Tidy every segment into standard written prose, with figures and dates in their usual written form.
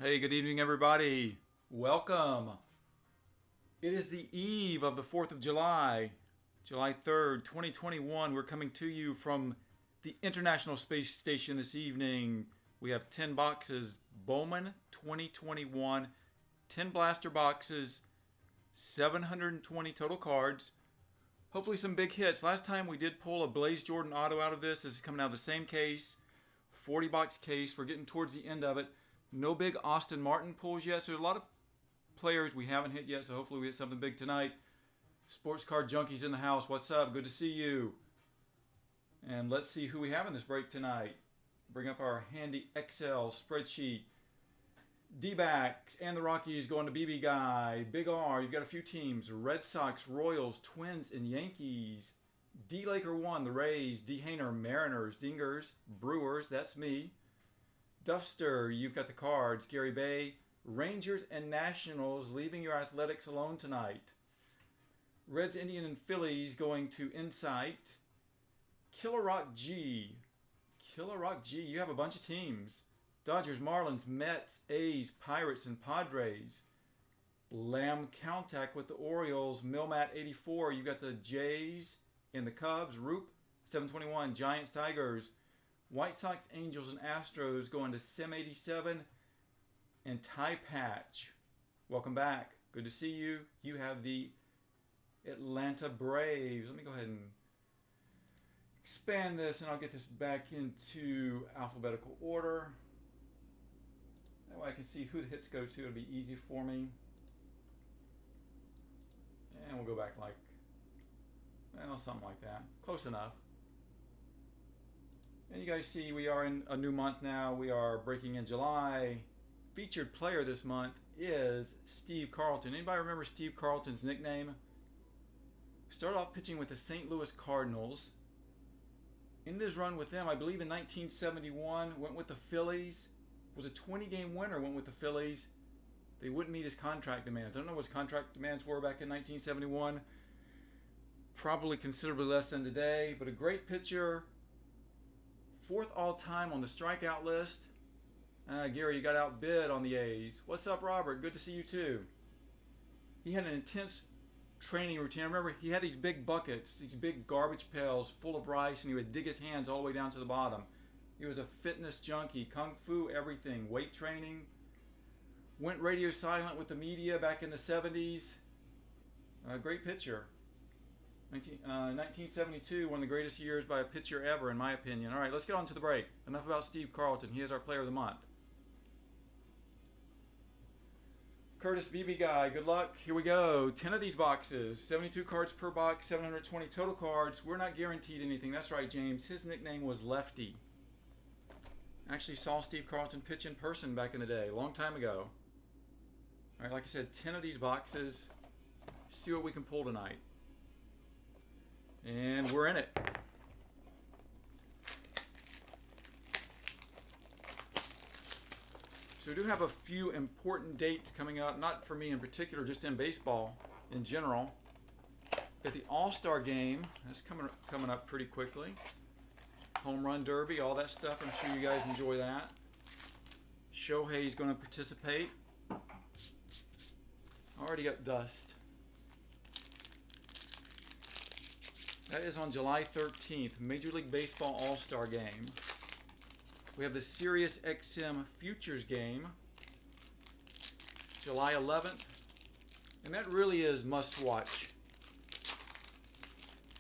Hey, good evening, everybody. Welcome. It is the eve of the 4th of July, July 3rd, 2021. We're coming to you from the International Space Station this evening. We have 10 boxes, Bowman 2021, 10 blaster boxes, 720 total cards. Hopefully, some big hits. Last time we did pull a Blaze Jordan auto out of this. This is coming out of the same case, 40 box case. We're getting towards the end of it. No big Austin Martin pulls yet, so there's a lot of players we haven't hit yet, so hopefully we hit something big tonight. Sports card junkies in the house, what's up? Good to see you. And let's see who we have in this break tonight. Bring up our handy Excel spreadsheet. D-backs and the Rockies going to BB Guy. Big R, you've got a few teams. Red Sox, Royals, Twins, and Yankees. D-Laker 1, the Rays. D-Hainer, Mariners, Dingers, Brewers, that's me. Duffster, you've got the cards. Gary Bay, Rangers and Nationals leaving your athletics alone tonight. Reds, Indian, and Phillies going to Insight. Killer Rock G. Killer Rock G, you have a bunch of teams. Dodgers, Marlins, Mets, A's, Pirates, and Padres. Lamb Countact with the Orioles. Milmat 84, you got the Jays and the Cubs. Roop 721, Giants, Tigers. White Sox, Angels, and Astros going to Sim 87 and Ty Patch. Welcome back. Good to see you. You have the Atlanta Braves. Let me go ahead and expand this and I'll get this back into alphabetical order. That way I can see who the hits go to. It'll be easy for me. And we'll go back like, well, something like that. Close enough. And you guys see we are in a new month now. We are breaking in July. Featured player this month is Steve Carlton. Anybody remember Steve Carlton's nickname? Started off pitching with the St. Louis Cardinals. In his run with them, I believe in 1971, went with the Phillies. Was a 20-game winner, went with the Phillies. They wouldn't meet his contract demands. I don't know what his contract demands were back in 1971. Probably considerably less than today, but a great pitcher. 4th all-time on the strikeout list. Gary, you got outbid on the A's. What's up, Robert? Good to see you too. He had an intense training routine. I remember he had these big buckets, these big garbage pails full of rice, and he would dig his hands all the way down to the bottom. He was a fitness junkie, kung fu, everything, weight training. Went radio silent with the media back in the 70s. Great pitcher. 1972, one of the greatest years by a pitcher ever, in my opinion. All right, let's get on to the break. Enough about Steve Carlton. He is our player of the month. Curtis BB Guy, good luck. Here we go. 10 of these boxes. 72 cards per box, 720 total cards. We're not guaranteed anything. That's right, James. His nickname was Lefty. Actually saw Steve Carlton pitch in person back in the day, a long time ago. All right, like I said, 10 of these boxes. See what we can pull tonight. And we're in it. So we do have a few important dates coming up, not for me in particular, just in baseball in general. Got the All-Star Game. That's coming up pretty quickly. Home Run Derby, all that stuff. I'm sure you guys enjoy that. Shohei's going to participate. Already got dust. That is on July 13th, Major League Baseball All-Star Game. We have the Sirius XM Futures Game, July 11th. And that really is must-watch.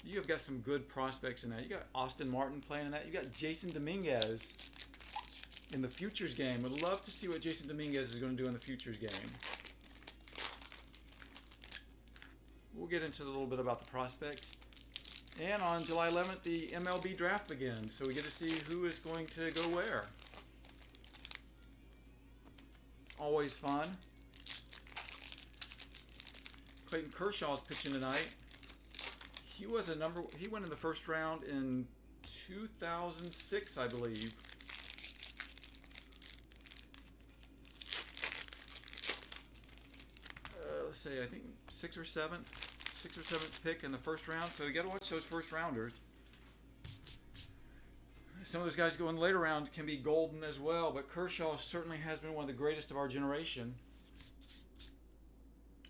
You have got some good prospects in that. You got Austin Martin playing in that. You got Jason Dominguez in the Futures Game. Would love to see what Jason Dominguez is going to do in the Futures Game. We'll get into a little bit about the prospects. And on July 11th, the MLB draft begins, so we get to see who is going to go where. Always fun. Clayton Kershaw's pitching tonight. He went in the first round in 2006, I believe. Let's say, I think 6th or 7th pick in the first round. So you got to watch those first rounders. Some of those guys going later rounds can be golden as well, but Kershaw certainly has been one of the greatest of our generation.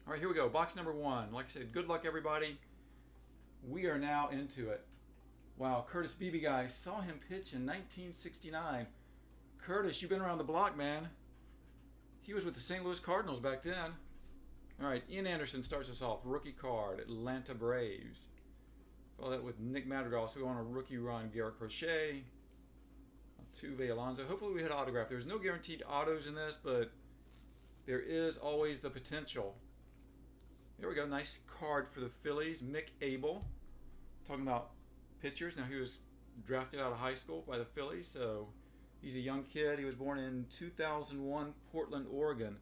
All right, here we go. Box number 1. Like I said, good luck, everybody. We are now into it. Wow, Curtis Beebe, guys, saw him pitch in 1969. Curtis, you've been around the block, man. He was with the St. Louis Cardinals back then. All right, Ian Anderson starts us off. Rookie card, Atlanta Braves. Follow that with Nick Madrigal. So we go on a rookie run. Garrett Crochet, Altuve, Alonso. Hopefully we hit autograph. There's no guaranteed autos in this, but there is always the potential. Here we go. Nice card for the Phillies. Mick Abel. Talking about pitchers. Now he was drafted out of high school by the Phillies, so he's a young kid. He was born in 2001, Portland, Oregon.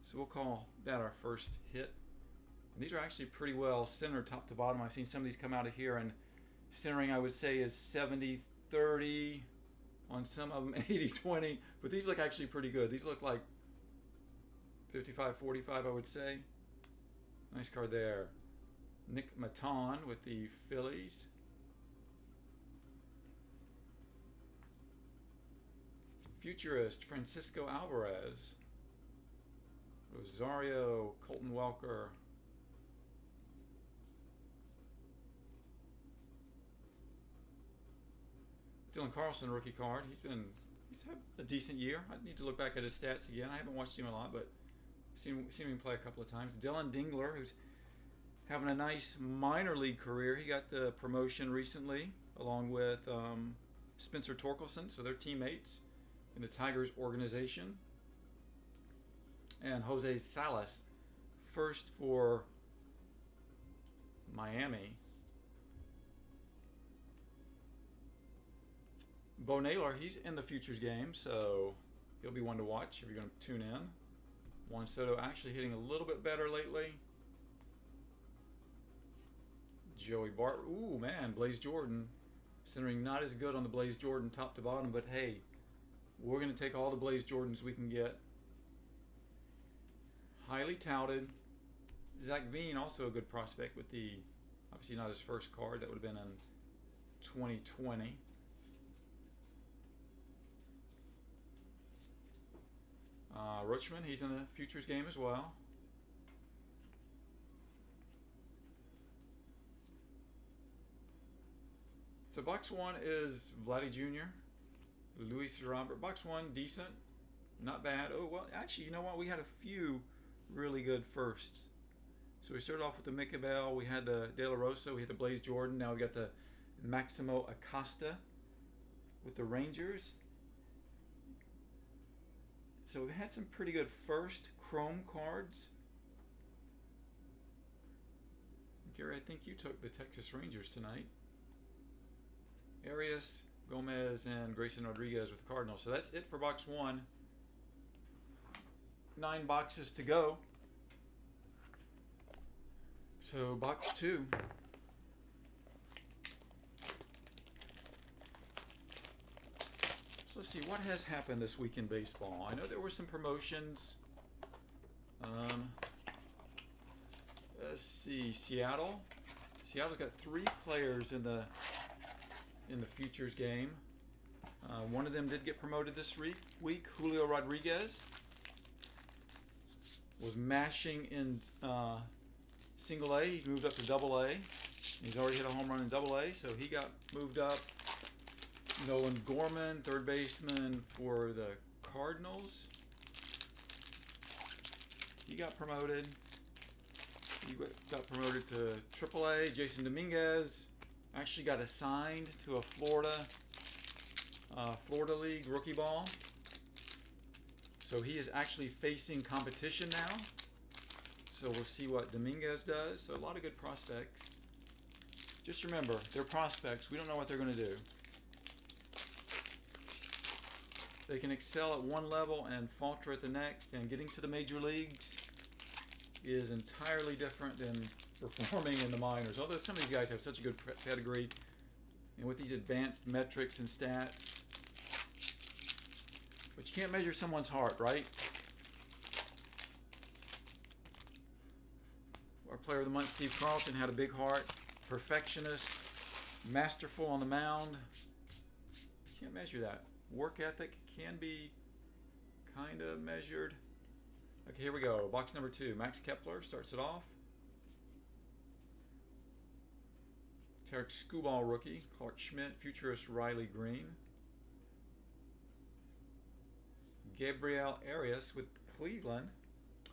So we'll call that our first hit. And these are actually pretty well centered top to bottom. I've seen some of these come out of here, and centering I would say is 70-30. On some of them 80-20. But these look actually pretty good. These look like 55-45 I would say. Nice card there. Nick Maton with the Phillies. Futurist, Francisco Alvarez. Rosario, Colton Welker. Dylan Carlson rookie card. He's had a decent year. I need to look back at his stats again. I haven't watched him a lot, but seen him play a couple of times. Dylan Dingler, who's having a nice minor league career. He got the promotion recently, along with Spencer Torkelson, so they're teammates in the Tigers organization. And Jose Salas, first for Miami. Bo Naylor, he's in the Futures game, so he'll be one to watch if you're going to tune in. Juan Soto actually hitting a little bit better lately. Joey Bart, ooh man, Blaze Jordan, centering not as good on the Blaze Jordan top to bottom, but hey, we're going to take all the Blaze Jordans we can get. Highly touted. Zach Veen, also a good prospect with the, obviously not his first card, that would have been in 2020. Rutschman, he's in the Futures game as well. So box 1 is Vladdy Jr., Luis Robert. Box 1, decent, not bad. Oh, well, actually, you know what? We had a few really good firsts. So we started off with the Mick Abel. We had the De La Rosa. We had the Blaze Jordan. Now we got the Maximo Acosta with the Rangers. So we've had some pretty good first chrome cards. Gary, I think you took the Texas Rangers tonight. Arias, Gomez, and Grayson Rodriguez with the Cardinals. So that's it for box 1. 9 boxes to go. So box 2. So let's see, what has happened this week in baseball? I know there were some promotions. Let's see, Seattle. Seattle's got 3 players in the Futures game. One of them did get promoted this week. Julio Rodriguez was mashing in single A. He's moved up to double A. He's already hit a home run in double A, so he got moved up. Nolan Gorman, third baseman for the Cardinals. He got promoted. He got promoted to triple A. Jason Dominguez actually got assigned to a Florida League rookie ball. So he is actually facing competition now. So we'll see what Dominguez does. So a lot of good prospects. Just remember, they're prospects. We don't know what they're going to do. They can excel at one level and falter at the next. And getting to the major leagues is entirely different than performing in the minors. Although some of these guys have such a good pedigree, and with these advanced metrics and stats. But you can't measure someone's heart, right? Our player of the month, Steve Carlton, had a big heart. Perfectionist, masterful on the mound. Can't measure that. Work ethic can be kind of measured. Okay, here we go. Box number 2. Max Kepler starts it off. Tarek Skubal rookie. Clark Schmidt, futurist Riley Green. Gabriel Arias with Cleveland.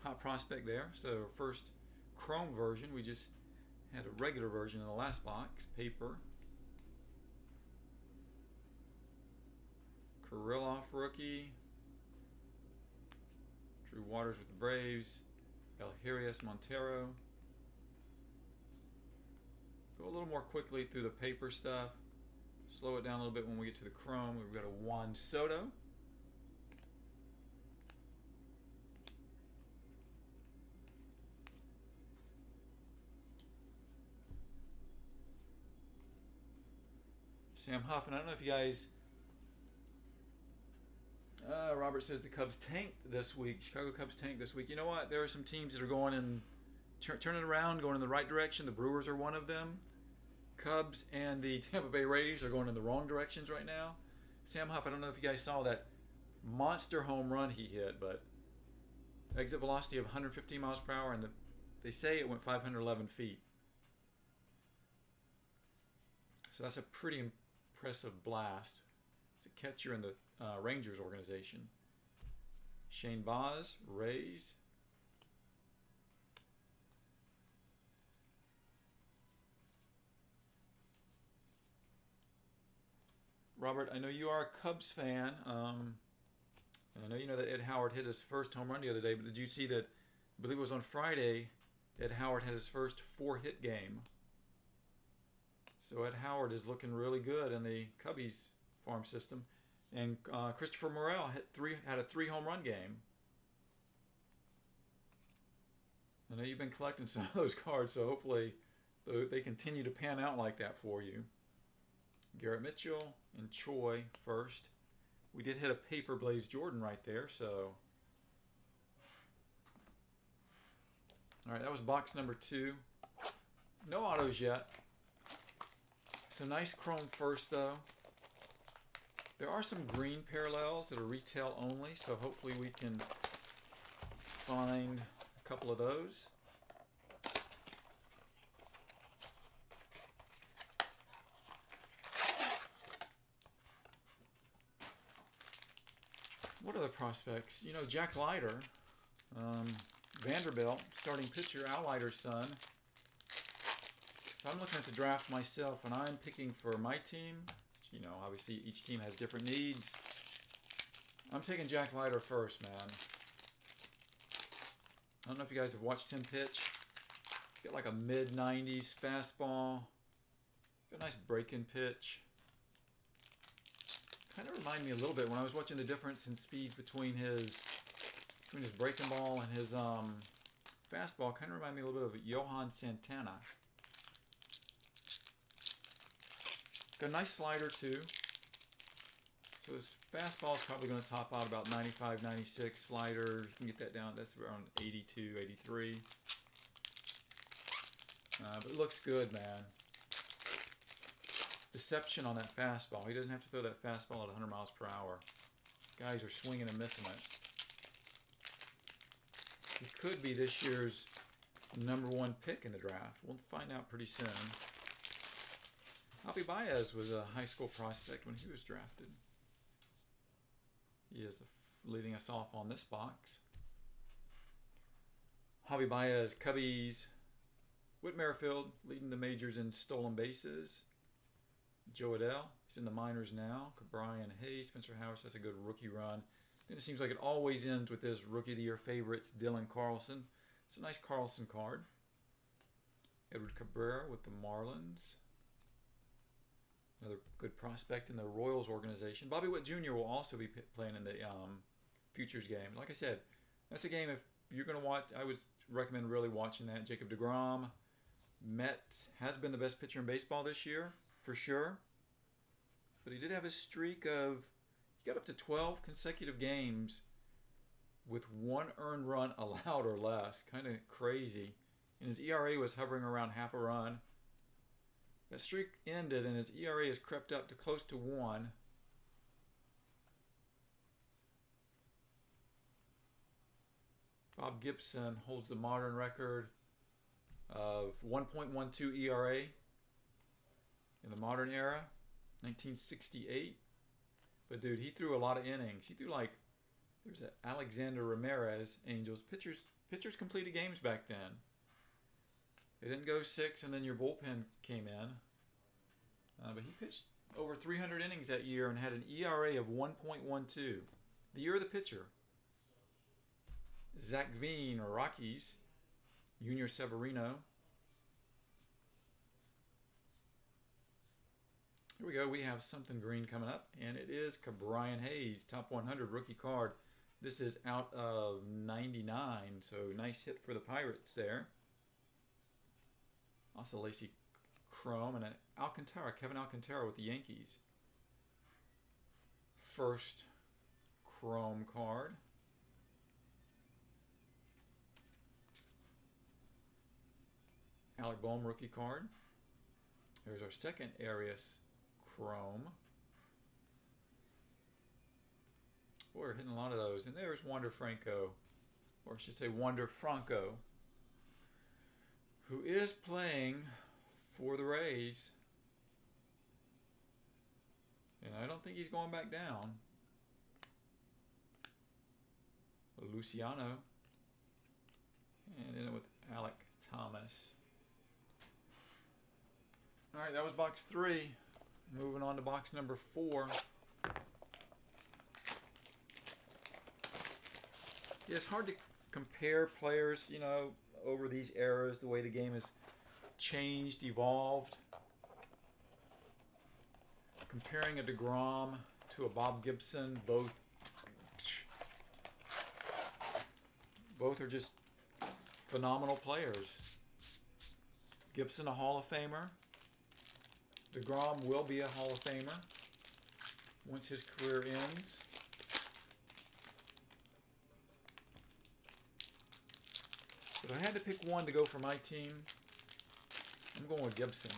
Hot prospect there. So first chrome version. We just had a regular version in the last box. Paper. Kirilloff rookie. Drew Waters with the Braves. Elhirius Montero. Go a little more quickly through the paper stuff. Slow it down a little bit when we get to the chrome. We've got a Juan Soto. Sam Huffman. I don't know if you guys... Robert says the Cubs tanked this week. Chicago Cubs tanked this week. You know what? There are some teams that are going in, turning around, going in the right direction. The Brewers are one of them. Cubs and the Tampa Bay Rays are going in the wrong directions right now. Sam Huff, I don't know if you guys saw that monster home run he hit, but exit velocity of 115 miles per hour, and they say it went 511 feet. So that's a pretty impressive blast. It's a catcher in the Rangers organization. Shane Baz, Rays. Robert, I know you are a Cubs fan, and I know you know that Ed Howard hit his first home run the other day, but did you see that, I believe it was on Friday, Ed Howard had his first 4-hit game. So Ed Howard is looking really good in the Cubbies farm system. And Christopher Morel had a 3 home run game. I know you've been collecting some of those cards, so hopefully they continue to pan out like that for you. Garrett Mitchell and Choi first. We did hit a Paper Blaze Jordan right there, so. All right, that was box number 2. No autos yet. So nice chrome first, though. There are some green parallels that are retail only, so hopefully we can find a couple of those. What other prospects? You know, Jack Leiter, Vanderbilt, starting pitcher, Al Leiter's son. So I'm looking at the draft myself, and I'm picking for my team. You know, obviously each team has different needs. I'm taking Jack Leiter first, man. I don't know if you guys have watched him pitch. He's got like a mid-90s fastball. Got a nice break-in pitch. Kind of reminded me a little bit when I was watching the difference in speed between his breaking ball and his fastball. Kind of reminded me a little bit of Johan Santana. Got a nice slider too. So his fastball is probably going to top out about 95, 96. Slider, you can get that down. That's around 82, 83. But it looks good, man. Deception on that fastball. He doesn't have to throw that fastball at 100 miles per hour. Guys are swinging and missing it. He could be this year's #1 pick in the draft. We'll find out pretty soon. Javi Baez was a high school prospect when he was drafted. He is leading us off on this box. Javi Baez, Cubbies. Whit Merrifield leading the majors in stolen bases. Joe Adell, he's in the minors now. Brian Hayes, Spencer Howard, that's a good rookie run. Then it seems like it always ends with this Rookie of the Year favorites, Dylan Carlson. It's a nice Carlson card. Edward Cabrera with the Marlins. Another good prospect in the Royals organization. Bobby Witt Jr. will also be playing in the Futures game. Like I said, that's a game if you're going to watch, I would recommend really watching that. Jacob deGrom. Met has been the best pitcher in baseball this year, for sure. But he did have a streak of, he got up to 12 consecutive games with 1 earned run allowed or less. Kind of crazy. And his ERA was hovering around half a run. That streak ended and his ERA has crept up to close to 1. Bob Gibson holds the modern record of 1.12 ERA in the modern era, 1968. But dude, he threw a lot of innings. He threw like, there's an Alexander Ramirez Angels. Pitchers completed games back then. They didn't go 6, and then your bullpen came in. But he pitched over 300 innings that year and had an ERA of 1.12. The year of the pitcher. Zach Veen, or Rockies, Junior Severino. Here we go. We have something green coming up, and it is Brian Hayes, top 100 rookie card. This is out of 99, so nice hit for the Pirates there. Also Lacey Chrome and an Alcantara, Kevin Alcantara with the Yankees. First Chrome card. Alec Bowman rookie card. There's our second Arias Chrome. Boy, we're hitting a lot of those. And there's Wander Franco, or I should say Wander Franco, who is playing for the Rays. And I don't think he's going back down. Luciano. And then with Alec Thomas. All right, that was box 3. Moving on to box number 4. Yeah, it's hard to compare players, you know, over these eras, the way the game has changed, evolved. Comparing a DeGrom to a Bob Gibson, both are just phenomenal players. Gibson, a Hall of Famer. DeGrom will be a Hall of Famer once his career ends. But if I had to pick one to go for my team, I'm going with Gibson.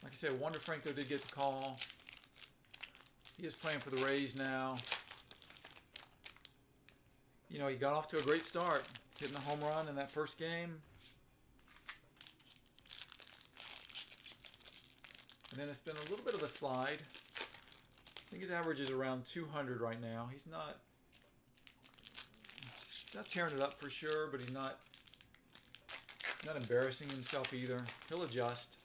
Like I said, Wander Franco did get the call. He is playing for the Rays now. You know, he got off to a great start, hitting a home run in that first game. And then it's been a little bit of a slide. I think his average is around 200 right now. He's not tearing it up for sure, but he's not embarrassing himself either. He'll adjust.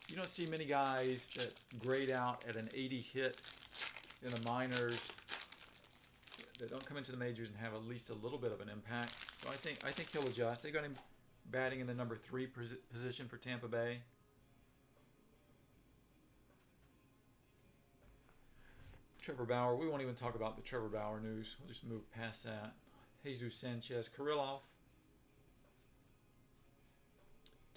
You don't see many guys that grade out at an 80 hit in the minors that don't come into the majors and have at least a little bit of an impact. So I think he'll adjust. They got him batting in the number 3 position for Tampa Bay. Trevor Bauer, we won't even talk about the Trevor Bauer news. We'll just move past that. Jesus Sanchez, Kirilloff.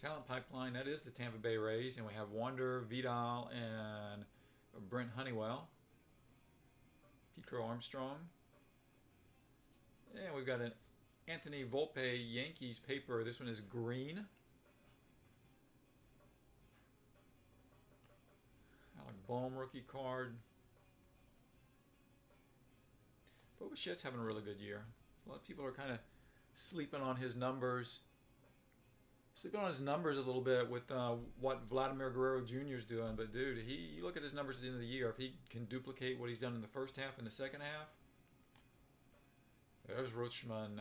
Talent pipeline, that is the Tampa Bay Rays. And we have Wander, Vidal, and Brent Honeywell. Petro Armstrong. And we've got an Anthony Volpe Yankees paper. This one is green. Alec Bohm rookie card. But Bichette's having a really good year. A lot of people are kind of sleeping on his numbers. Sleeping on his numbers a little bit with what Vladimir Guerrero Jr. is doing. But dude, you look at his numbers at the end of the year. If he can duplicate what he's done in the first half and the second half. There's Rochman.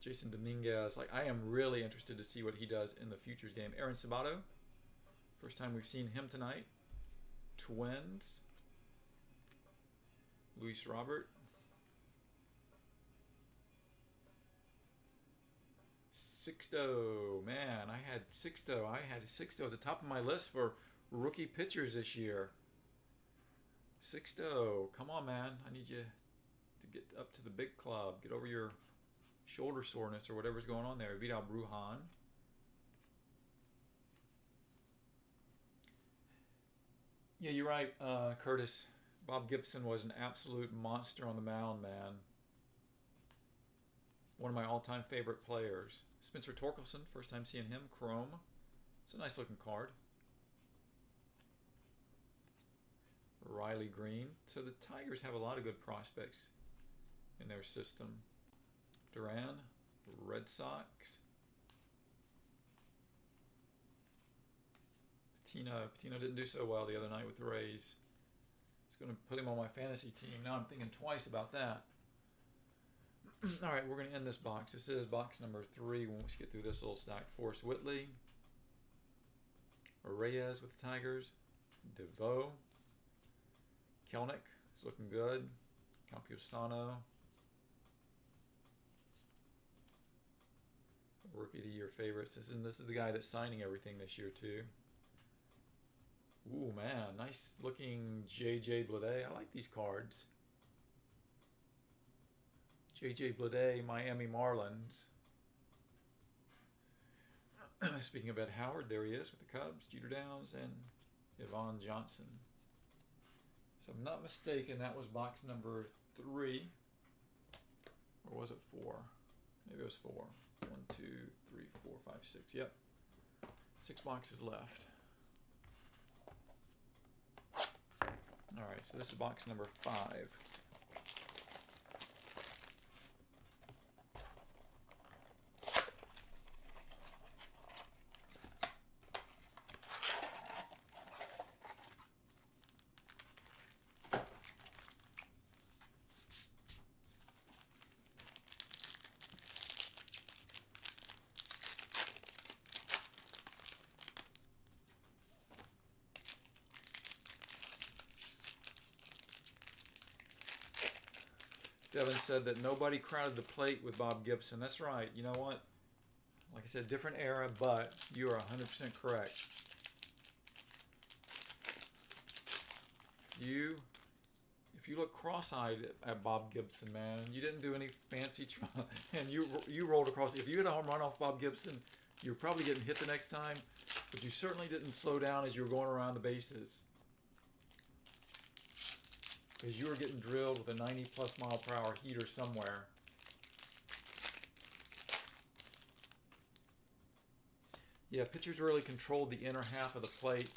Jason Dominguez. Like, I am really interested to see what he does in the futures game. Aaron Sabato. First time we've seen him tonight. Twins. Luis Robert. Sixto. Man, I had Sixto at the top of my list for rookie pitchers this year. Sixto. Come on, man. I need you to get up to the big club. Get over your shoulder soreness or whatever's going on there. Vidal Brujan. Yeah, you're right, Curtis. Bob Gibson was an absolute monster on the mound, man. One of my all-time favorite players. Spencer Torkelson, first time seeing him. Chrome. It's a nice looking card. Riley Green. So the Tigers have a lot of good prospects in their system. Duran, Red Sox. Patino didn't do so well the other night with the Rays. I was going to put him on my fantasy team. Now I'm thinking twice about that. All right, we're going to end this box. This is box number 3. Once we get through this little stack. Forrest Whitley. Reyes with the Tigers. DeVoe. Kelnick is looking good. Campusano. Rookie of the Year favorites. This is the guy that's signing everything this year too. Ooh, man. Nice looking J.J. Bleday. I like these cards. J.J. Bleday, Miami Marlins. Speaking of Ed Howard, there he is with the Cubs. Jeter Downs and Yvonne Johnson. If I'm not mistaken, that was box number 3. Or was it 4? Maybe it was 4. 1, 2, 3, 4, 5, 6. Yep. 6 boxes left. Alright, so this is box number 5. Devin said that nobody crowded the plate with Bob Gibson. That's right. You know what? Like I said, different era, but you are 100% correct. If you look cross-eyed at Bob Gibson, man, you didn't do any fancy and you rolled across. If you hit a home run off Bob Gibson, you're probably getting hit the next time, but you certainly didn't slow down as you were going around the bases. Because you were getting drilled with a 90-plus mile per hour heater somewhere. Yeah, pitchers really controlled the inner half of the plate.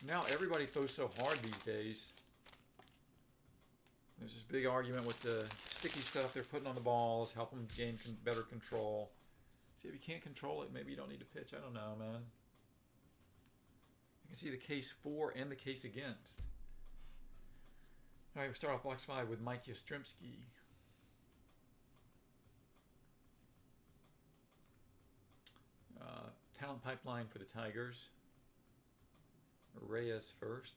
Now everybody throws so hard these days. There's this big argument with the sticky stuff they're putting on the balls, help them gain better control. See, if you can't control it, maybe you don't need to pitch. I don't know, man. You can see the case for and the case against. All right, we'll start off box 5 with Mike Yastrzemski. Talent pipeline for the Tigers. Reyes first.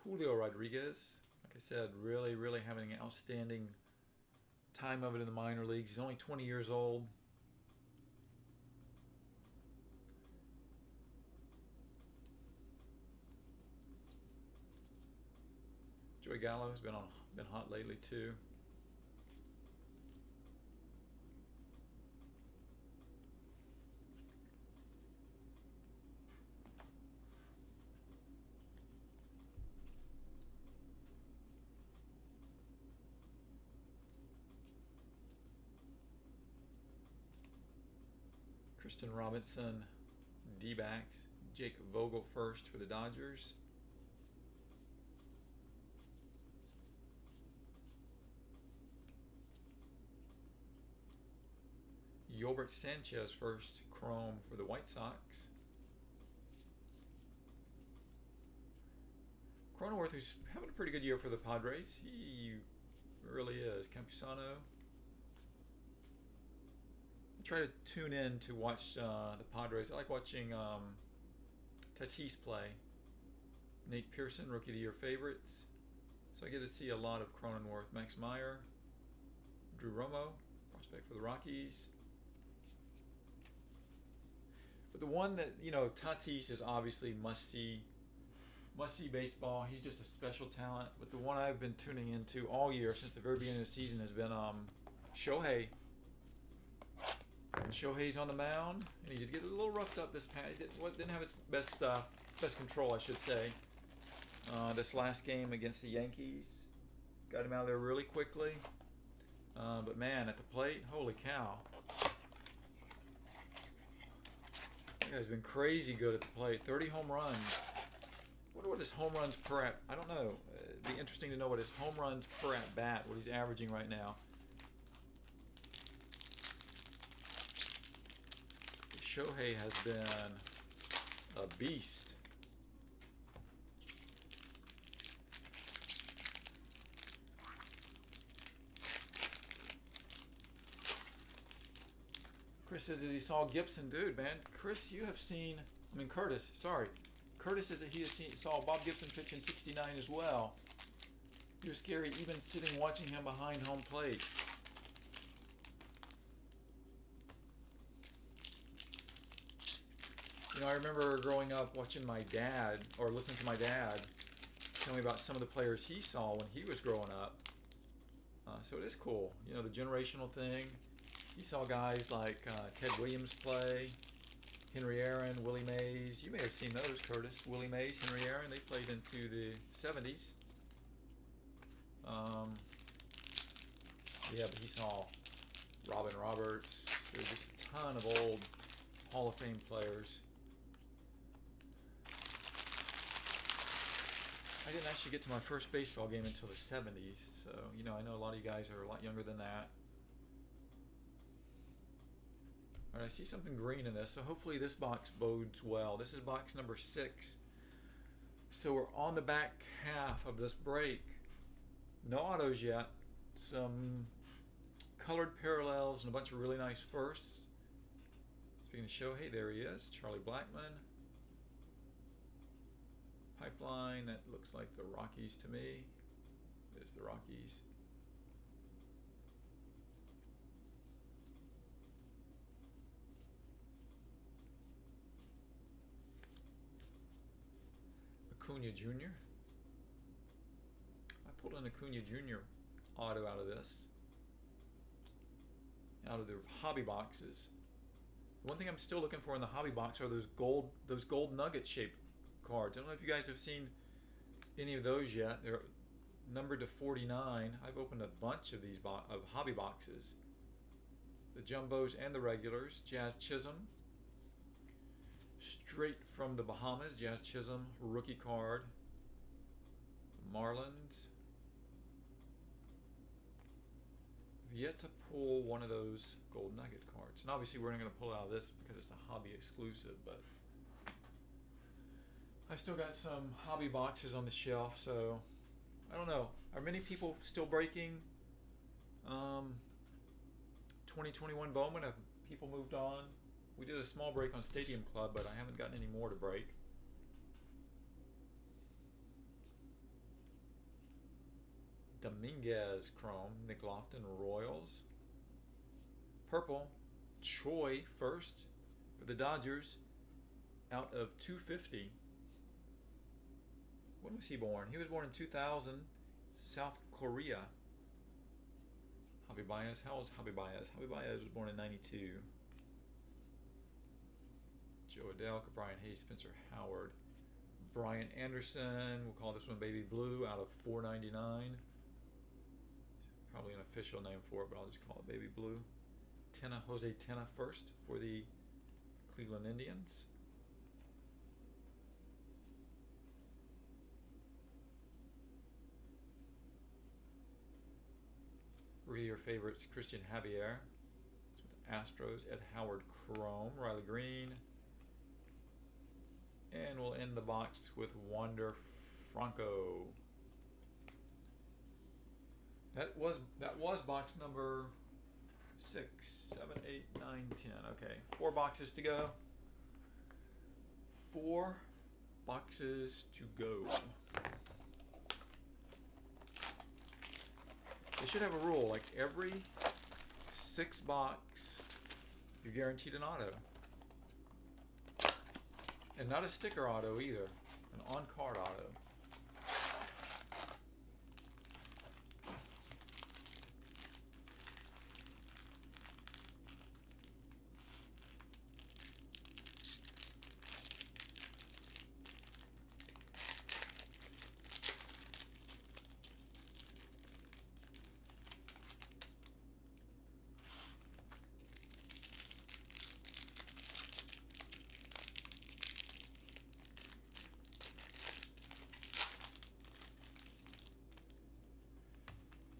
Julio Rodriguez. Like I said, really having an outstanding time of it in the minor leagues. He's only 20 years old. Joey Gallo has been hot lately too. Kristen Robinson, D-backs. Jake Vogel first for the Dodgers. Yolbert Sanchez first, chrome for the White Sox. Cronenworth, who's having a pretty good year for the Padres. He really is. Campusano. I try to tune in to watch the Padres. I like watching Tatis play. Nate Pearson, Rookie of the Year favorites. So I get to see a lot of Cronenworth. Max Meyer. Drew Romo, prospect for the Rockies. But the one that, Tatis is obviously must-see baseball. He's just a special talent. But the one I've been tuning into all year since the very beginning of the season has been Shohei. And Shohei's on the mound, and he did get a little roughed up this past. Didn't have its best control, I should say. This last game against the Yankees. Got him out of there really quickly. But man, at the plate, holy cow. That guy's been crazy good at the plate. 30 home runs. Wonder what his home runs per at, I don't know. It'd be interesting to know what his home runs per at bat, what he's averaging right now. Shohei has been a beast. Chris says that he saw Gibson. Dude, man. Chris, you have seen... I mean, Curtis. Sorry. Curtis says that he has saw Bob Gibson pitch in '69 as well. You're scary even sitting watching him behind home plate. You know, I remember growing up watching my dad, or listening to my dad, tell me about some of the players he saw when he was growing up. So it is cool. You know, the generational thing. You saw guys like Ted Williams play, Henry Aaron, Willie Mays. You may have seen those, Curtis. Willie Mays, Henry Aaron, they played into the 70s. Yeah, but he saw Robin Roberts. There's just a ton of old Hall of Fame players. I didn't actually get to my first baseball game until the 70s, so, you know, I know a lot of you guys are a lot younger than that. All right, I see something green in this, so hopefully this box bodes well. This is box number 6. So we're on the back half of this break. No autos yet. Some colored parallels and a bunch of really nice firsts. Speaking of Shohei, there he is, Charlie Blackmon. Pipeline, that looks like the Rockies to me. There's the Rockies. Acuna Jr. I pulled an Acuna Jr. auto out of this. Out of the hobby boxes. The one thing I'm still looking for in the hobby box are those gold nugget shaped cards. I don't know if you guys have seen any of those yet. They're numbered to 49. I've opened a bunch of these of hobby boxes. The jumbos and the regulars. Jazz Chisholm. Straight from the Bahamas. Jazz Chisholm, rookie card. Marlins. I've yet to pull one of those gold nugget cards. And obviously we're not going to pull out of this because it's a hobby exclusive, but I've still got some hobby boxes on the shelf, so I don't know. Are many people still breaking 2021 Bowman? Have people moved on? We did a small break on Stadium Club, but I haven't gotten any more to break. Dominguez Chrome, Nick Lofton Royals. Purple, Choi first for the Dodgers, out of 250. When was he born? He was born in 2000, South Korea. Javi Baez, how old is Javi Baez? Javi Baez was born in 92. Joe Adele, Brian Hayes, Spencer Howard. Brian Anderson, we'll call this one Baby Blue, out of 499. Probably an official name for it, but I'll just call it Baby Blue. Jose Tena first for the Cleveland Indians. Really your favorites, Christian Javier with Astros, Ed Howard Chrome, Riley Green. And we'll end the box with Wander Franco. That was box number 6, 7, 8, 9, 10. Okay, 4 boxes to go. 4 boxes to go. They should have a rule, like every 6 box, you're guaranteed an auto. And not a sticker auto either, an on-card auto.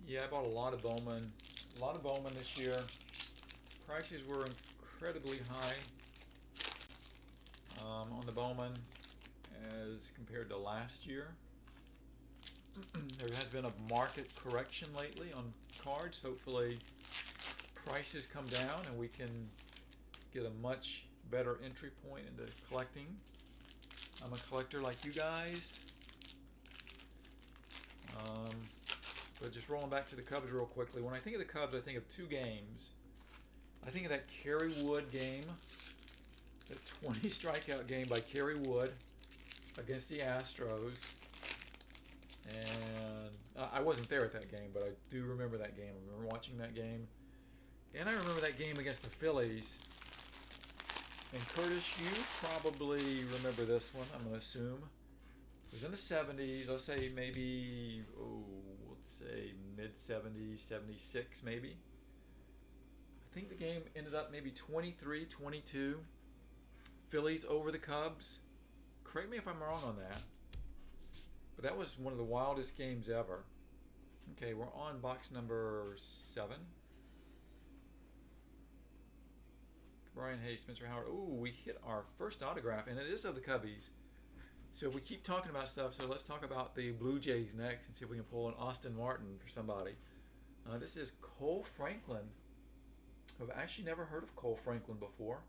Yeah, I bought a lot of Bowman. A lot of Bowman this year. Prices were incredibly high on the Bowman as compared to last year. There has been a market correction lately on cards. Hopefully prices come down and we can get a much better entry point into collecting. I'm a collector like you guys. But just rolling back to the Cubs real quickly. When I think of the Cubs, I think of two games. I think of that Kerry Wood game, that 20 strikeout game by Kerry Wood against the Astros. And I wasn't there at that game, but I do remember that game. I remember watching that game. And I remember that game against the Phillies. And Curtis, you probably remember this one, I'm going to assume. It was in the 70s. Let's say maybe, let's say mid-70s, 76 maybe. I think the game ended up maybe 23-22. Phillies over the Cubs. Correct me if I'm wrong on that. But that was one of the wildest games ever. Okay, we're on box number 7. Brian Hayes, Spencer Howard. Ooh, we hit our first autograph, and it is of the Cubbies. So we keep talking about stuff, so let's talk about the Blue Jays next and see if we can pull an Austin Martin for somebody. This is Cole Franklin. I've actually never heard of Cole Franklin before.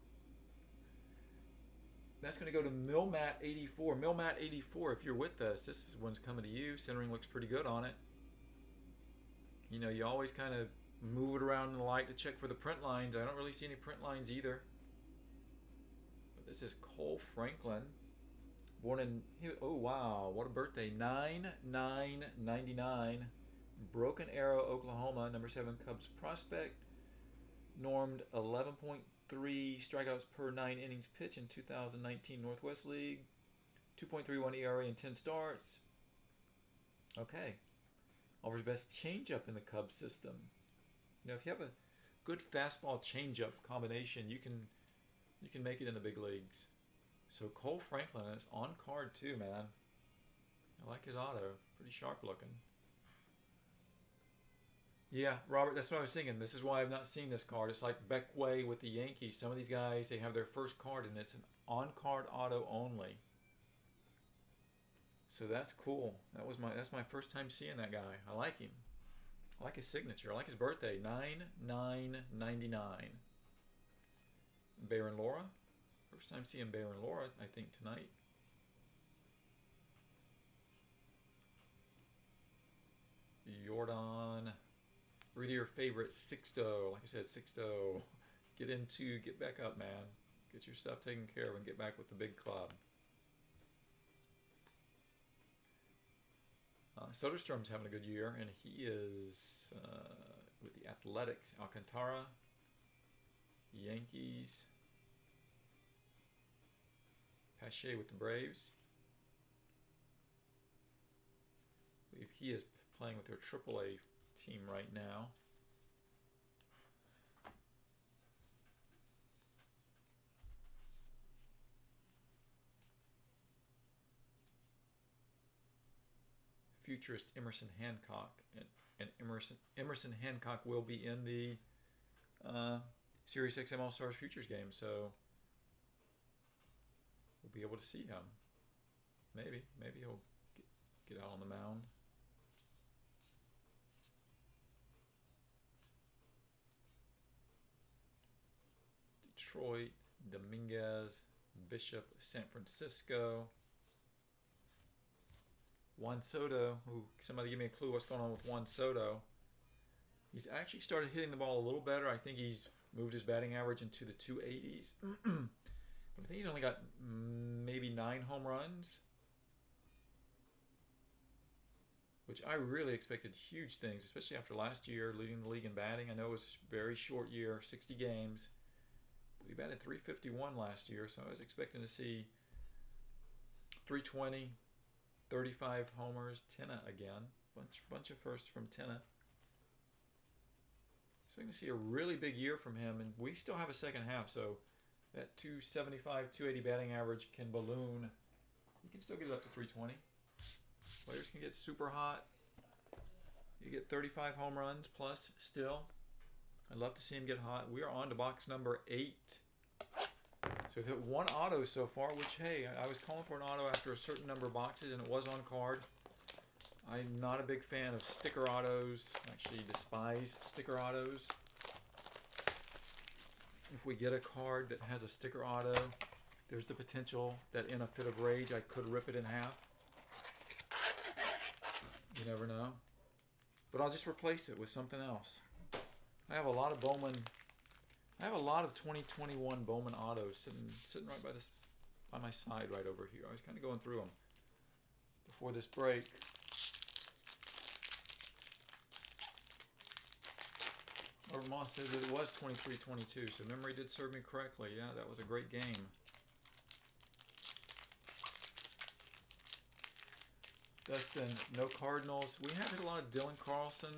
That's going to go to Milmat84. Milmat84, if you're with us, this one's coming to you. Centering looks pretty good on it. You know, you always kind of move it around in the light to check for the print lines. I don't really see any print lines either. But this is Cole Franklin. Born in, oh wow, what a birthday. 9/9/99. Broken Arrow, Oklahoma. Number 7 Cubs prospect. Normed 11.3 strikeouts per 9 innings pitched in 2019 Northwest League. 2.31 ERA in 10 starts. Okay. Offers best changeup in the Cubs system. You know, if you have a good fastball changeup combination, you can make it in the big leagues. So Cole Franklin is on card too, man. I like his auto. Pretty sharp looking. Yeah, Robert, that's what I was thinking. This is why I've not seen this card. It's like Beckway with the Yankees. Some of these guys, they have their first card and it's an on-card auto only. So that's cool. That's my first time seeing that guy. I like him. I like his signature. I like his birthday. 9/9/99. Baron Laura. First time seeing Baron Laura, I think, tonight. Jordan. Really your favorite Sixto. Like I said, Sixto. Get back up, man. Get your stuff taken care of and get back with the big club. Soderstrom's having a good year, and he is with the Athletics. Alcantara, Yankees, Pache with the Braves. I believe he is playing with their AAA team right now. Futurist Emerson Hancock, and Emerson Hancock will be in the Sirius XM All Stars Futures game, so we'll be able to see him. Maybe he'll get out on the mound. Detroit, Dominguez, Bishop, San Francisco. Juan Soto, somebody give me a clue what's going on with Juan Soto. He's actually started hitting the ball a little better. I think he's moved his batting average into the 280s. But I think he's only got maybe 9 home runs. Which I really expected huge things, especially after last year, leading the league in batting. I know it was a very short year, 60 games. But he batted .351 last year, so I was expecting to see 320. 35 homers, Tenna again. Bunch of firsts from Tenna. So we're going to see a really big year from him, and we still have a second half, so that 275, 280 batting average can balloon. You can still get it up to 320. Players can get super hot. to get 35 home runs plus still. I'd love to see him get hot. We are on to box number 8. So we've hit one auto so far, which, hey, I was calling for an auto after a certain number of boxes, and it was on card. I'm not a big fan of sticker autos. I actually despise sticker autos. If we get a card that has a sticker auto, there's the potential that in a fit of rage I could rip it in half. You never know. But I'll just replace it with something else. I have a lot of Bowman. I have a lot of 2021 Bowman autos sitting right by my side right over here. I was kind of going through them before this break. Robert Moss says it was 23-22, so memory did serve me correctly. Yeah, that was a great game. Dustin, no Cardinals. We have hit a lot of Dylan Carlson,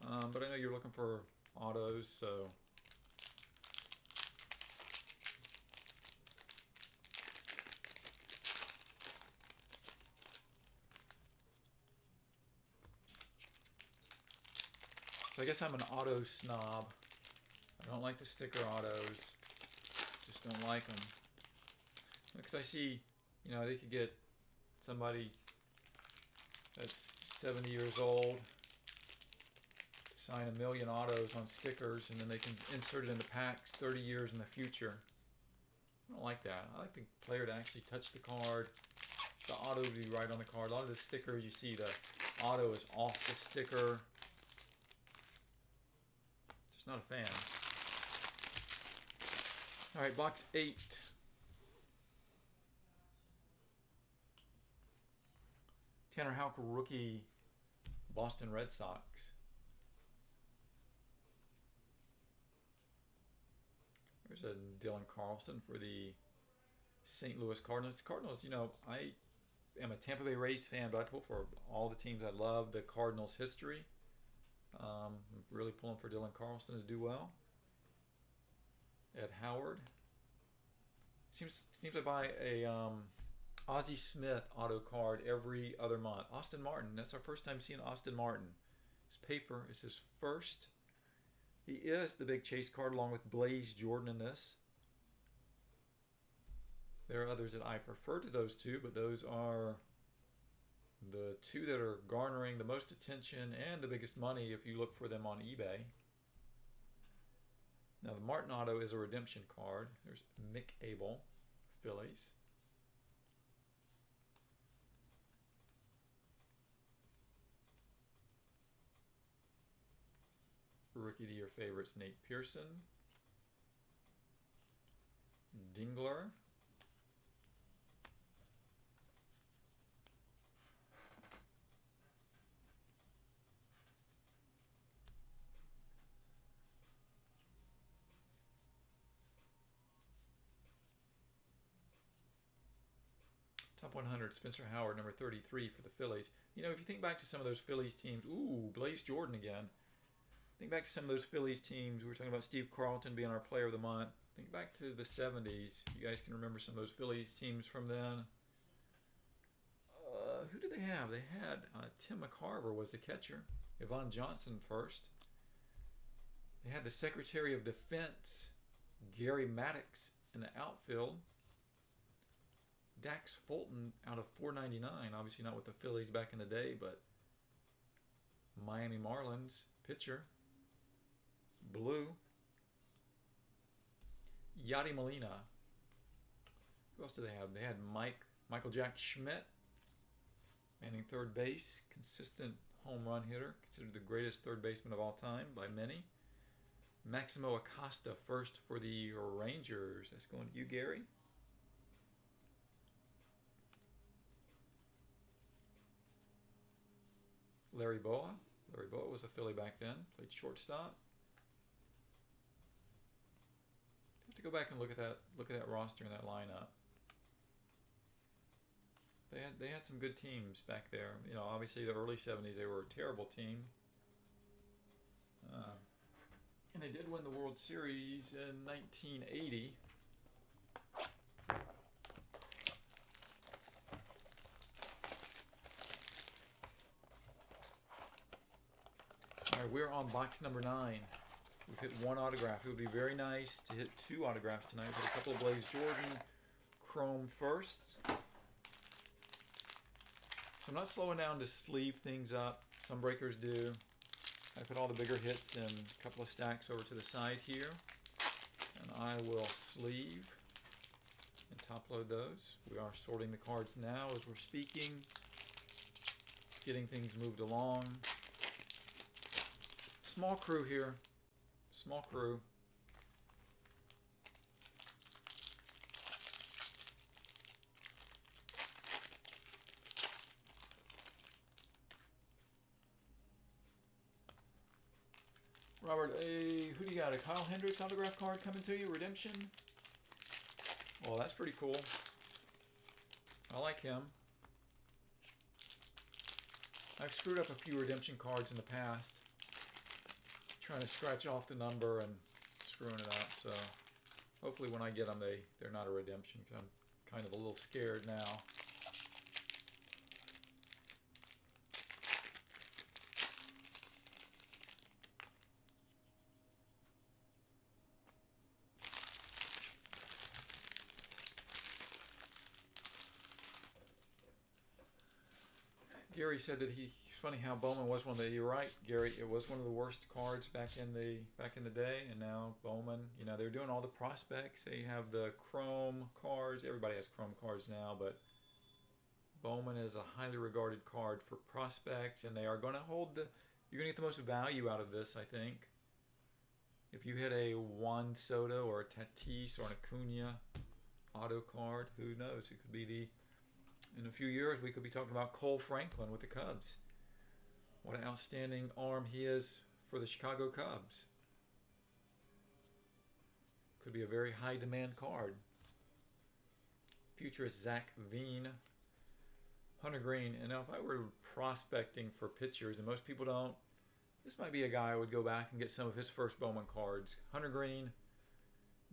but I know you're looking for autos, so. So I guess I'm an auto snob. I don't like the sticker autos. Just don't like them. Because I see, you know, they could get somebody that's 70 years old, sign 1 million autos on stickers, and then they can insert it into packs 30 years in the future. I don't like that. I like the player to actually touch the card, the auto to be right on the card. A lot of the stickers, you see the auto is off the sticker. Just not a fan. All right, box 8. Tanner Houck rookie, Boston Red Sox. There's a Dylan Carlson for the St. Louis Cardinals. Cardinals, you know, I am a Tampa Bay Rays fan, but I pull for all the teams. I love the Cardinals' history. I'm really pulling for Dylan Carlson to do well. Ed Howard. Seems I buy a Ozzie Smith auto card every other month. Austin Martin. That's our first time seeing Austin Martin. His paper is his first. He is the big chase card along with Blaze Jordan in this. There are others that I prefer to those two, but those are the two that are garnering the most attention and the biggest money if you look for them on eBay. Now the Martin auto is a redemption card. There's Mick Abel, Phillies. Rookie of the Year favorites, Nate Pearson. Dingler. Top 100, Spencer Howard, number 33 for the Phillies. You know, if you think back to some of those Phillies teams, ooh, Blaze Jordan again. Think back to some of those Phillies teams. We were talking about Steve Carlton being our player of the month. Think back to the 70s. You guys can remember some of those Phillies teams from then. Who did they have? They had Tim McCarver was the catcher. Yvonne Johnson first. They had the Secretary of Defense, Gary Maddox, in the outfield. Dax Fulton out of $4.99. Obviously not with the Phillies back in the day, but Miami Marlins pitcher. Blue. Yadi Molina. Who else do they have? They had Michael Jack Schmidt, manning third base, consistent home run hitter, considered the greatest third baseman of all time by many. Maximo Acosta first for the Rangers. That's going to you, Gary. Larry Boa. Larry Boa was a Philly back then. Played shortstop. Have to go back and look at that roster and that lineup. They had some good teams back there. You know, obviously the early 70s they were a terrible team. And they did win the World Series in 1980. All right, we're on box number 9. We've hit 1 autograph. It would be very nice to hit 2 autographs tonight. We've hit a couple of Blaze Jordan Chrome firsts. So I'm not slowing down to sleeve things up. Some breakers do. I put all the bigger hits in a couple of stacks over to the side here. And I will sleeve and top load those. We are sorting the cards now as we're speaking. Getting things moved along. Small crew here. Small crew. Robert, who do you got? A Kyle Hendricks autograph card coming to you? Redemption? Well, that's pretty cool. I like him. I've screwed up a few redemption cards in the past. Trying to scratch off the number and screwing it up. So hopefully when I get them, they're not a redemption, because I'm kind of a little scared now. Gary said that it's funny how Bowman was one of the, you're right, Gary, it was one of the worst cards back in the day, and now Bowman, you know, they're doing all the prospects. They have the chrome cards. Everybody has chrome cards now, but Bowman is a highly regarded card for prospects, and they are going to hold you're going to get the most value out of this, I think. If you hit a Juan Soto or a Tatis or an Acuna auto card, who knows? It could be in a few years, we could be talking about Cole Franklin with the Cubs. What an outstanding arm he is for the Chicago Cubs. Could be a very high demand card. Futurist Zach Veen. Hunter Green. And now if I were prospecting for pitchers, and most people don't, this might be a guy I would go back and get some of his first Bowman cards. Hunter Green,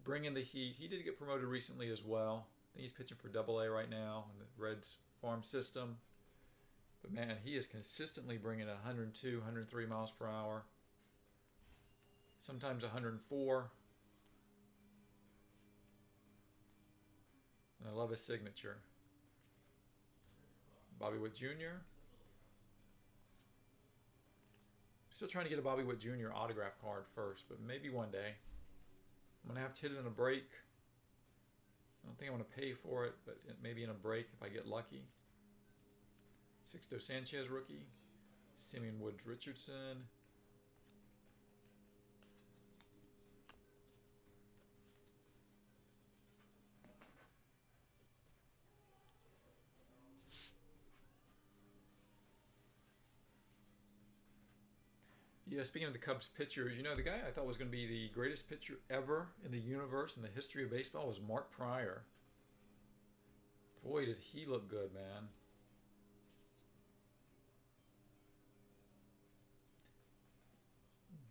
bringing the heat. He did get promoted recently as well. I think he's pitching for Double-A right now in the Reds farm system. But man, he is consistently bringing 102, 103 miles per hour. Sometimes 104. And I love his signature. Bobby Witt Jr. Still trying to get a Bobby Witt Jr. autograph card first, but maybe one day. I'm going to have to hit it in a break. I don't think I want to pay for it, but maybe in a break if I get lucky. Sixto Sanchez rookie. Simeon Woods Richardson. Yeah, speaking of the Cubs pitchers, you know, the guy I thought was going to be the greatest pitcher ever in the universe, in the history of baseball, was Mark Pryor. Boy, did he look good, man.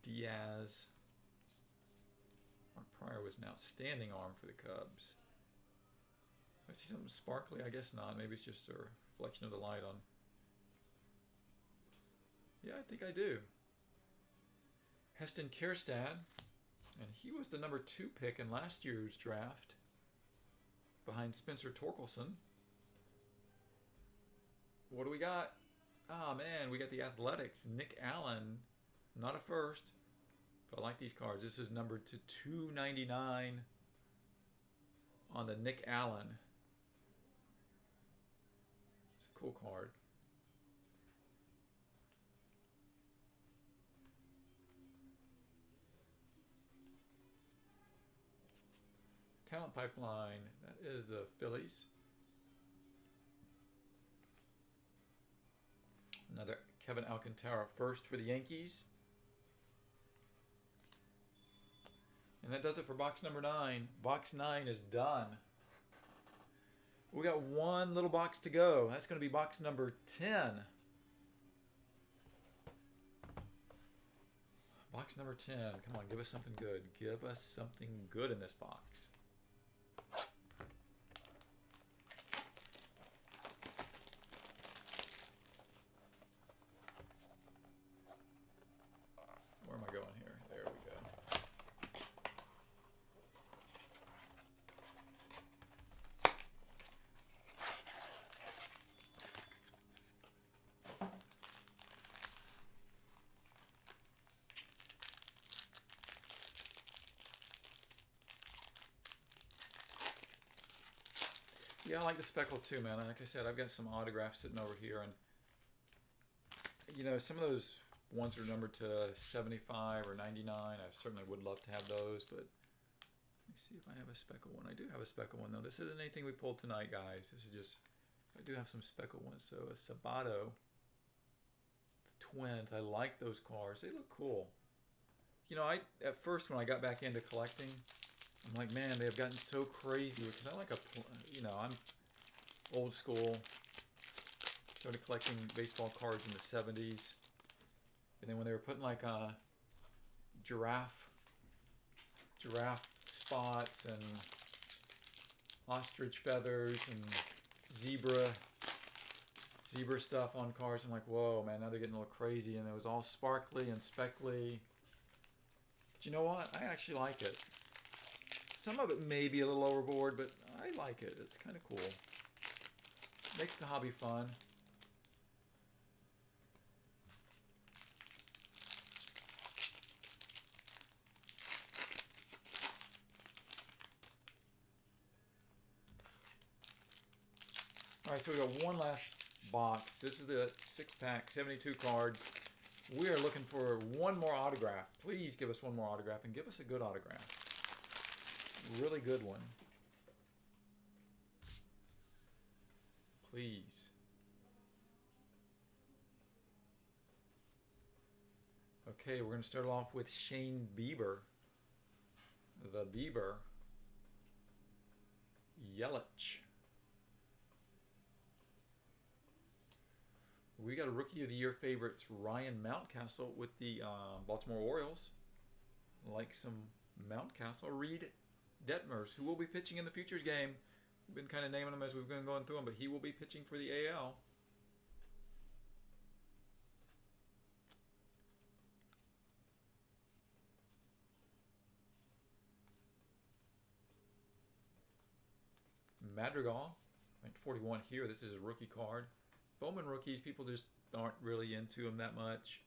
Diaz. Mark Pryor was an outstanding arm for the Cubs. I see something sparkly? I guess not. Maybe it's just a reflection of the light on. Yeah, I think I do. Heston Kjerstad, and he was the number 2 pick in last year's draft, behind Spencer Torkelson. What do we got? Oh man, we got the Athletics. Nick Allen, not a first, but I like these cards. This is numbered to 299 on the Nick Allen. It's a cool card. Talent pipeline, that is the Phillies. Another Kevin Alcantara first for the Yankees. And that does it for box number 9. Box 9 is done. We got one little box to go. That's going to be box number 10. Box number 10. Come on, give us something good. Give us something good in this box. Yeah, I like the speckle too, man. Like I said, I've got some autographs sitting over here, and some of those ones are numbered to 75 or 99. I certainly would love to have those, but let me see if I have a speckle one. I do have a speckle one, though. This isn't anything we pulled tonight, guys. This is just, I do have some speckle ones. So a Sabato, the Twins. I like those cards. They look cool. At first when I got back into collecting, I'm like, man, they've gotten so crazy because I like I'm old school. Started collecting baseball cards in the 70s. And then when they were putting like giraffe spots and ostrich feathers and zebra stuff on cars, I'm like, whoa, man, now they're getting a little crazy. And it was all sparkly and speckly. But you know what? I actually like it. Some of it may be a little overboard, but I like it. It's kind of cool. Makes the hobby fun. Alright, so we got one last box. This is the 6-pack, 72 cards. We are looking for one more autograph. Please give us one more autograph and give us a good autograph. Really good one. Please. Okay, we're going to start off with Shane Bieber. The Bieber. Yelich. We got a Rookie of the Year favorites, Ryan Mountcastle with the Baltimore Orioles. Like some Mountcastle. Reed Detmers, who will be pitching in the Futures game. We've been kind of naming him as we've been going through them, but he will be pitching for the AL. Madrigal, ranked 41 here. This is a rookie card. Bowman rookies, people just aren't really into them that much.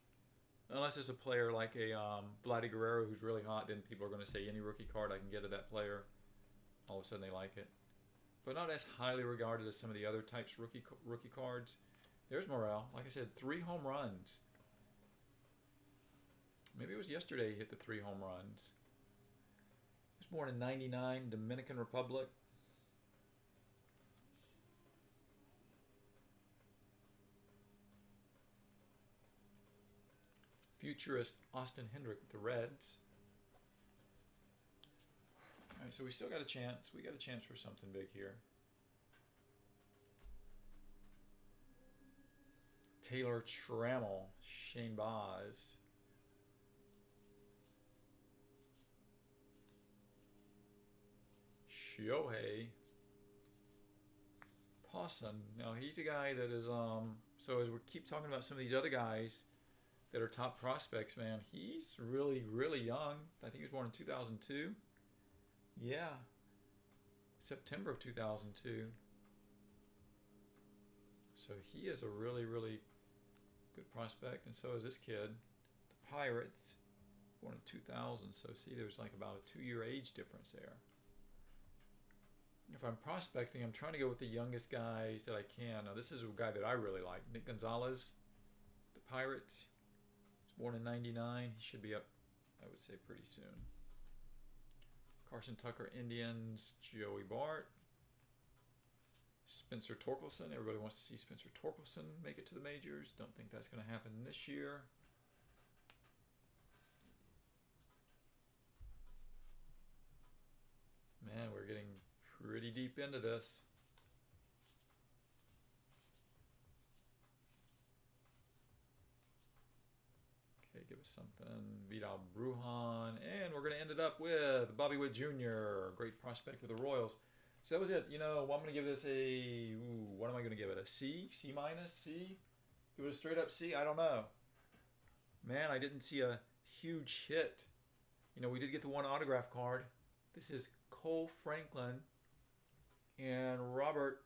Unless it's a player like a Vladdy Guerrero who's really hot, then people are going to say any rookie card I can get of that player, all of a sudden they like it. But not as highly regarded as some of the other types rookie cards. There's Morel. Like I said, 3 home runs. Maybe it was yesterday he hit the 3 home runs. He was born in '99, Dominican Republic. Futurist Austin Hendrick with the Reds. All right, so we still got a chance. We got a chance for something big here. Taylor Trammell, Shane Baz. Shohei Pawson. Now he's a guy that is so as we keep talking about some of these other guys that are top prospects, man, he's really, really young. I think he was born in 2002. Yeah. September of 2002. So he is a really, really good prospect, and so is this kid. The Pirates, born in 2000. So see, there's like about a 2-year age difference there. If I'm prospecting, I'm trying to go with the youngest guys that I can. Now, this is a guy that I really like, Nick Gonzalez, the Pirates. Born in '99, he should be up, I would say, pretty soon. Carson Tucker, Indians, Joey Bart. Spencer Torkelson, everybody wants to see Spencer Torkelson make it to the majors. Don't think that's going to happen this year. Man, we're getting pretty deep into this. Give us something. Vidal Brujan. And we're going to end it up with Bobby Witt Jr., great prospect with the Royals. So that was it. I'm going to give this a, what am I going to give it? A C? C minus? C? Give it a straight up C? I don't know. Man, I didn't see a huge hit. We did get the one autograph card. This is Cole Franklin. And Robert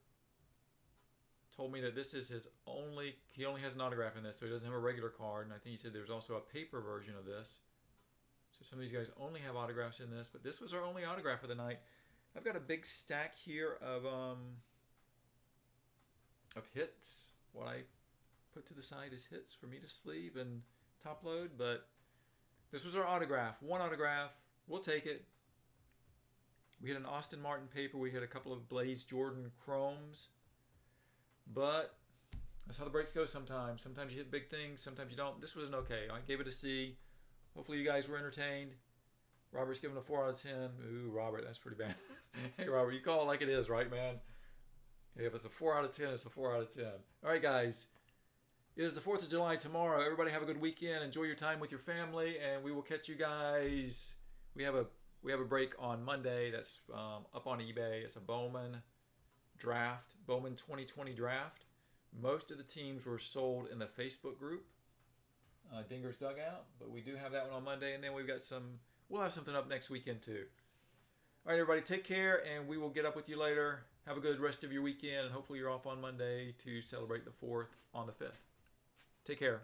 told me that this is he only has an autograph in this, so he doesn't have a regular card. And I think he said there's also a paper version of this. So some of these guys only have autographs in this, but this was our only autograph of the night. I've got a big stack here of of hits. What I put to the side is hits for me to sleeve and top load, but this was our autograph. One autograph. We'll take it. We had an Austin Martin paper. We had a couple of Blaze Jordan chromes. But that's how the breaks go sometimes. Sometimes you hit big things. Sometimes you don't. This was an okay. I gave it a C. Hopefully you guys were entertained. Robert's giving a 4 out of 10. Ooh, Robert, that's pretty bad. Hey, Robert, you call it like it is, right, man? Hey, if it's a 4 out of 10, it's a 4 out of 10. All right, guys. It is the 4th of July tomorrow. Everybody have a good weekend. Enjoy your time with your family, and we will catch you guys. We have a break on Monday that's up on eBay. It's a Bowman draft, Bowman 2020 draft. Most of the teams were sold in the Facebook group, Dinger's Dugout, but we do have that one on Monday, and then we'll have something up next weekend too. All right, everybody, take care, and we will get up with you later. Have a good rest of your weekend, and hopefully you're off on Monday to celebrate the 4th on the 5th. Take care.